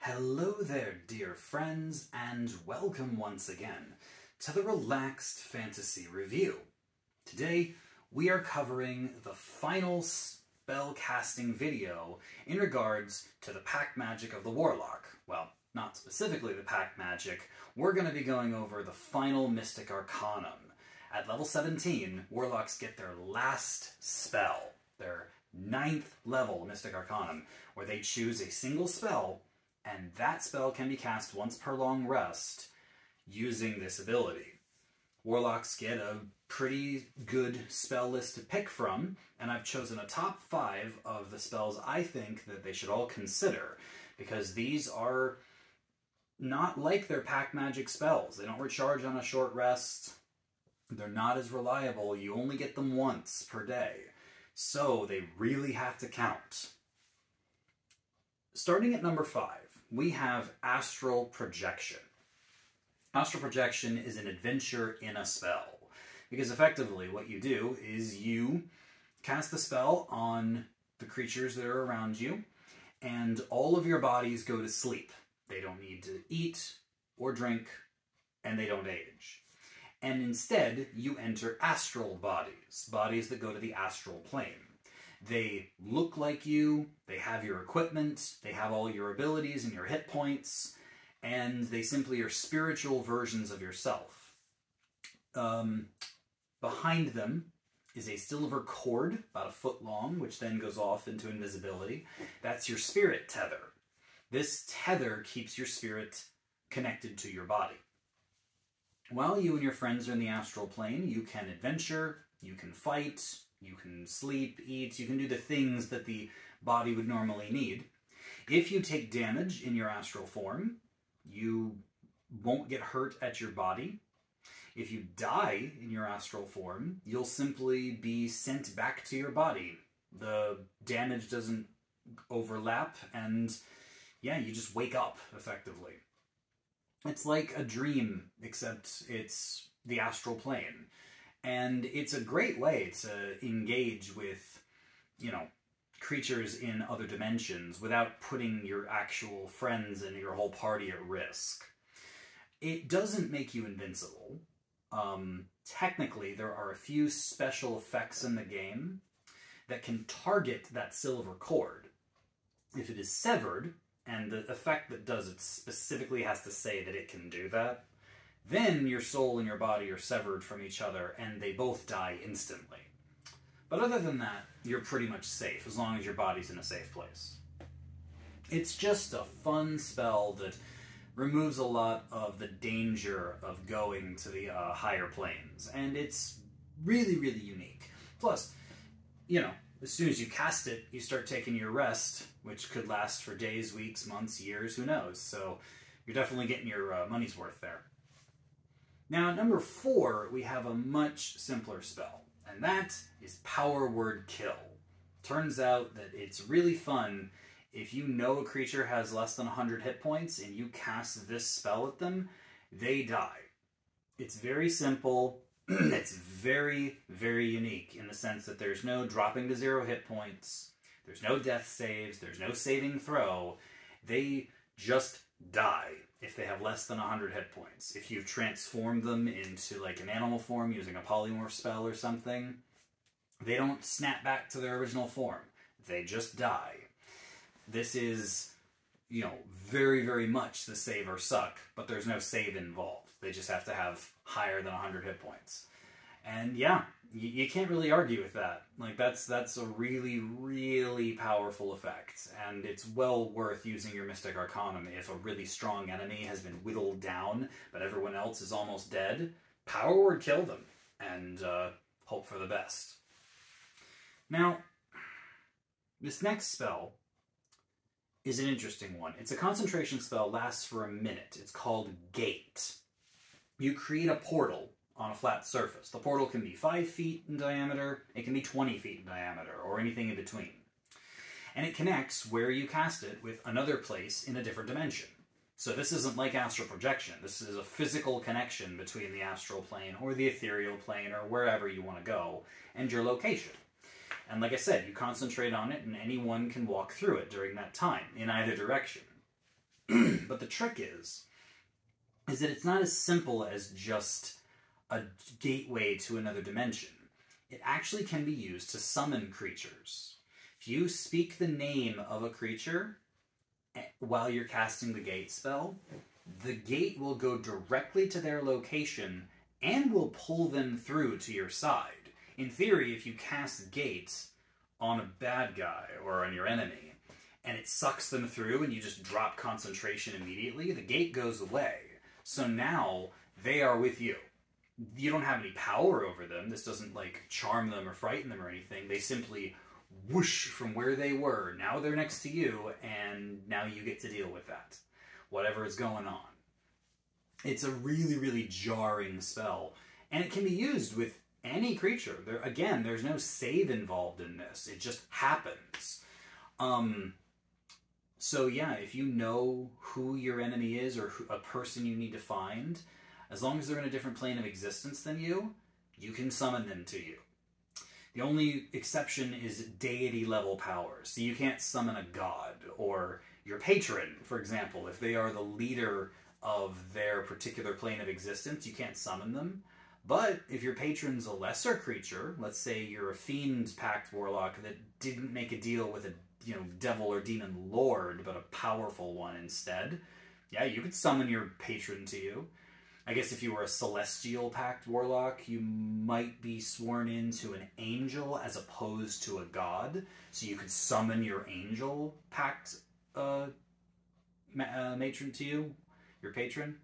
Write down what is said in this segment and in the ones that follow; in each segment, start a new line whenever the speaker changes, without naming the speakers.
Hello there, dear friends, and welcome once again to the Relaxed Fantasy Review. Today, we are covering the final spell casting video in regards to the pack magic of the Warlock. Well, not specifically the pack magic, we're going to be going over the final Mystic Arcanum. At level 17, Warlocks get their last spell, their 9th level Mystic Arcanum, where they choose a single spell, and that spell can be cast once per long rest using this ability. Warlocks get a pretty good spell list to pick from, and I've chosen a top 5 of the spells I think that they should all consider, because these are not like their pack magic spells. They don't recharge on a short rest. They're not as reliable. You only get them once per day. So they really have to count. Starting at number 5, we have Astral Projection. Astral Projection is an adventure in a spell, because effectively what you do is you cast the spell on the creatures that are around you, and all of your bodies go to sleep. They don't need to eat or drink, and they don't age. And instead, you enter astral bodies, bodies that go to the astral plane. They look like you, they have your equipment, they have all your abilities and your hit points, and they simply are spiritual versions of yourself. Behind them is a silver cord, about a foot long, which then goes off into invisibility. That's your spirit tether. This tether keeps your spirit connected to your body. While you and your friends are in the astral plane, you can adventure, you can fight, you can sleep, eat, you can do the things that the body would normally need. If you take damage in your astral form, you won't get hurt at your body. If you die in your astral form, you'll simply be sent back to your body. The damage doesn't overlap, and yeah, you just wake up, effectively. It's like a dream, except it's the astral plane. And it's a great way to engage with, creatures in other dimensions without putting your actual friends and your whole party at risk. It doesn't make you invincible. Technically, there are a few special effects in the game that can target that silver cord. If it is severed, and the effect that does it specifically has to say that it can do that, then your soul and your body are severed from each other, and they both die instantly. But other than that, you're pretty much safe, as long as your body's in a safe place. It's just a fun spell that removes a lot of the danger of going to the higher planes, and it's really, really unique. Plus, as soon as you cast it, you start taking your rest, which could last for days, weeks, months, years, who knows. So you're definitely getting your money's worth there. Now, at number 4, we have a much simpler spell, and that is Power Word Kill. Turns out that it's really fun if you know a creature has less than 100 hit points and you cast this spell at them, they die. It's very simple. It's very, very unique in the sense that there's no dropping to 0 hit points, there's no death saves, there's no saving throw. They just die if they have less than 100 hit points. If you've transformed them into like an animal form using a polymorph spell or something, they don't snap back to their original form. They just die. This is, very, very much the save or suck, but there's no save involved. They just have to have higher than 100 hit points. And yeah, you can't really argue with that. Like, that's a really, really powerful effect, and it's well worth using your Mystic Arcanum if a really strong enemy has been whittled down, but everyone else is almost dead. Power Word Kill them, and hope for the best. Now, this next spell is an interesting one. It's a concentration spell, lasts for a minute. It's called Gate. You create a portal on a flat surface. The portal can be 5 feet in diameter, it can be 20 feet in diameter, or anything in between. And it connects where you cast it with another place in a different dimension. So this isn't like Astral Projection. This is a physical connection between the astral plane or the ethereal plane or wherever you want to go and your location. And like I said, you concentrate on it and anyone can walk through it during that time in either direction. But the trick is that it's not as simple as just a gateway to another dimension. It actually can be used to summon creatures. If you speak the name of a creature while you're casting the gate spell, the gate will go directly to their location and will pull them through to your side. In theory, if you cast gate on a bad guy or on your enemy, and it sucks them through and you just drop concentration immediately, the gate goes away. So now they are with you. You don't have any power over them. This doesn't like charm them or frighten them or anything. They simply whoosh from where they were. Now they're next to you, and now you get to deal with that. Whatever is going on. It's a really, really jarring spell. And it can be used with any creature. Again, there's no save involved in this. It just happens. So yeah, if you know who your enemy is or a person you need to find, as long as they're in a different plane of existence than you, you can summon them to you. The only exception is deity level powers. So you can't summon a god or your patron, for example. If they are the leader of their particular plane of existence, you can't summon them. But if your patron's a lesser creature, let's say you're a Fiend Pact Warlock that didn't make a deal with a devil or demon lord, but a powerful one instead, yeah, you could summon your patron to you. I guess if you were a Celestial Pact Warlock, you might be sworn into an angel as opposed to a god, so you could summon your Angel Pact matron to you, your patron.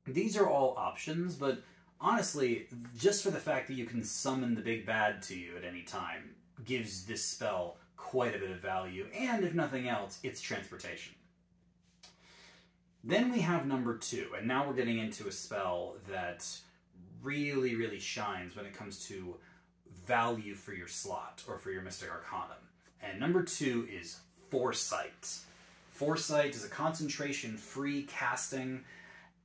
These are all options, but honestly, just for the fact that you can summon the big bad to you at any time gives this spell quite a bit of value, and if nothing else, it's transportation. Then we have number 2, and now we're getting into a spell that really, really shines when it comes to value for your slot or for your Mystic Arcanum. And number 2 is Foresight. Foresight is a concentration-free casting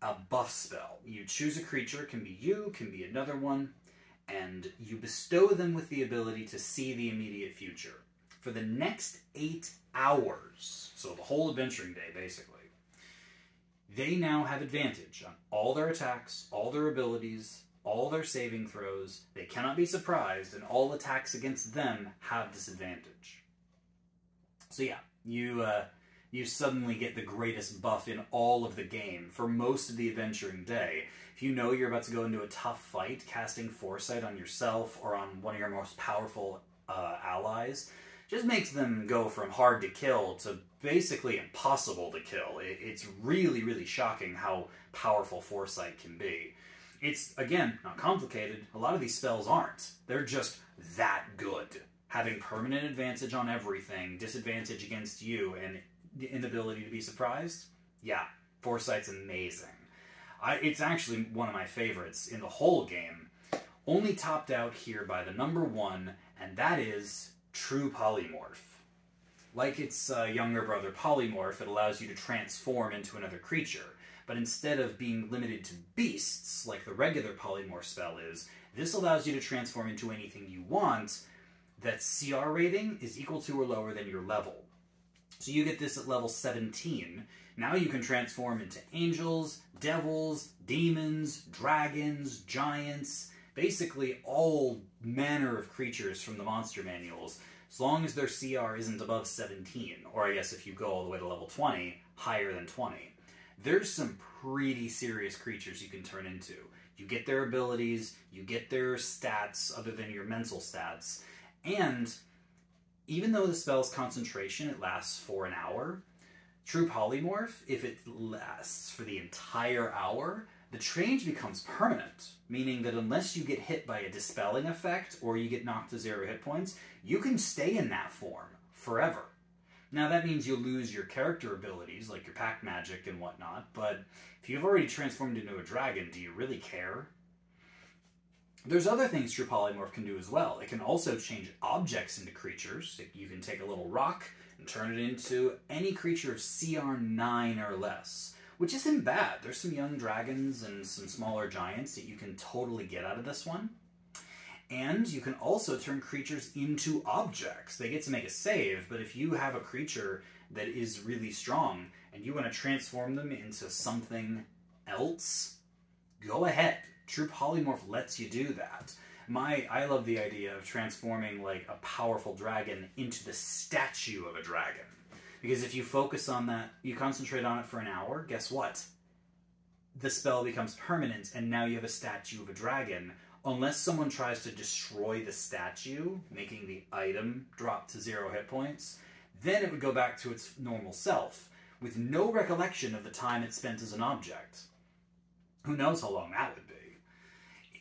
a buff spell. You choose a creature, can be you, can be another one, and you bestow them with the ability to see the immediate future. For the next 8 hours, so the whole adventuring day, basically, they now have advantage on all their attacks, all their abilities, all their saving throws. They cannot be surprised, and all attacks against them have disadvantage. So yeah, you suddenly get the greatest buff in all of the game for most of the adventuring day. If you know you're about to go into a tough fight, casting Foresight on yourself or on one of your most powerful allies just makes them go from hard to kill to basically impossible to kill. It's really, really shocking how powerful Foresight can be. It's, again, not complicated. A lot of these spells aren't. They're just that good. Having permanent advantage on everything, disadvantage against you, and the inability to be surprised? Yeah, Foresight's amazing. It's actually one of my favorites in the whole game. Only topped out here by the number 1, and that is True Polymorph. Like its younger brother Polymorph, it allows you to transform into another creature. But instead of being limited to beasts, like the regular Polymorph spell is, this allows you to transform into anything you want that's CR rating is equal to or lower than your level. So you get this at level 17. Now you can transform into angels, devils, demons, dragons, giants, basically all manner of creatures from the monster manuals, as long as their CR isn't above 17, or I guess if you go all the way to level 20, higher than 20. There's some pretty serious creatures you can turn into. You get their abilities, you get their stats other than your mental stats, and even though the spell's concentration, it lasts for an hour, True Polymorph, if it lasts for the entire hour, the change becomes permanent, meaning that unless you get hit by a dispelling effect or you get knocked to 0 hit points, you can stay in that form forever. Now that means you'll lose your character abilities, like your pack magic and whatnot, but if you've already transformed into a dragon, do you really care? There's other things True Polymorph can do as well. It can also change objects into creatures. You can take a little rock and turn it into any creature of CR 9 or less, which isn't bad. There's some young dragons and some smaller giants that you can totally get out of this one. And you can also turn creatures into objects. They get to make a save, but if you have a creature that is really strong, and you want to transform them into something else, go ahead. True Polymorph lets you do that. I love the idea of transforming like a powerful dragon into the statue of a dragon. Because if you focus on that, you concentrate on it for an hour, guess what? The spell becomes permanent, and now you have a statue of a dragon. Unless someone tries to destroy the statue, making the item drop to 0 hit points, then it would go back to its normal self, with no recollection of the time it spent as an object. Who knows how long that would be?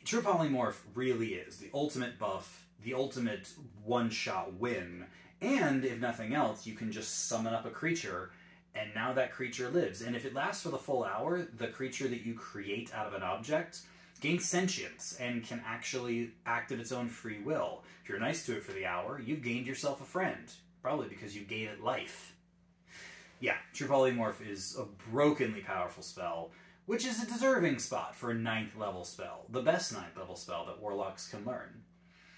True Polymorph really is the ultimate buff, the ultimate one-shot win, and if nothing else, you can just summon up a creature, and now that creature lives. And if it lasts for the full hour, the creature that you create out of an object gains sentience and can actually act of its own free will. If you're nice to it for the hour, you've gained yourself a friend, probably because you gave it life. Yeah, True Polymorph is a brokenly powerful spell, which is a deserving spot for a 9th level spell, the best 9th level spell that Warlocks can learn.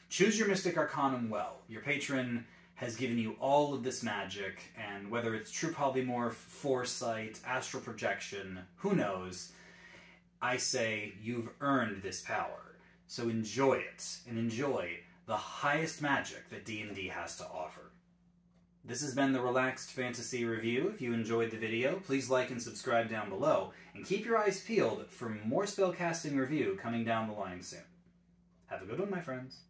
Choose your Mystic Arcanum well. Your patron has given you all of this magic, and whether it's True Polymorph, Foresight, Astral Projection, who knows, I say you've earned this power. So enjoy it, and enjoy the highest magic that D&D has to offer. This has been the Relaxed Fantasy Review. If you enjoyed the video, please like and subscribe down below, and keep your eyes peeled for more spellcasting review coming down the line soon. Have a good one, my friends.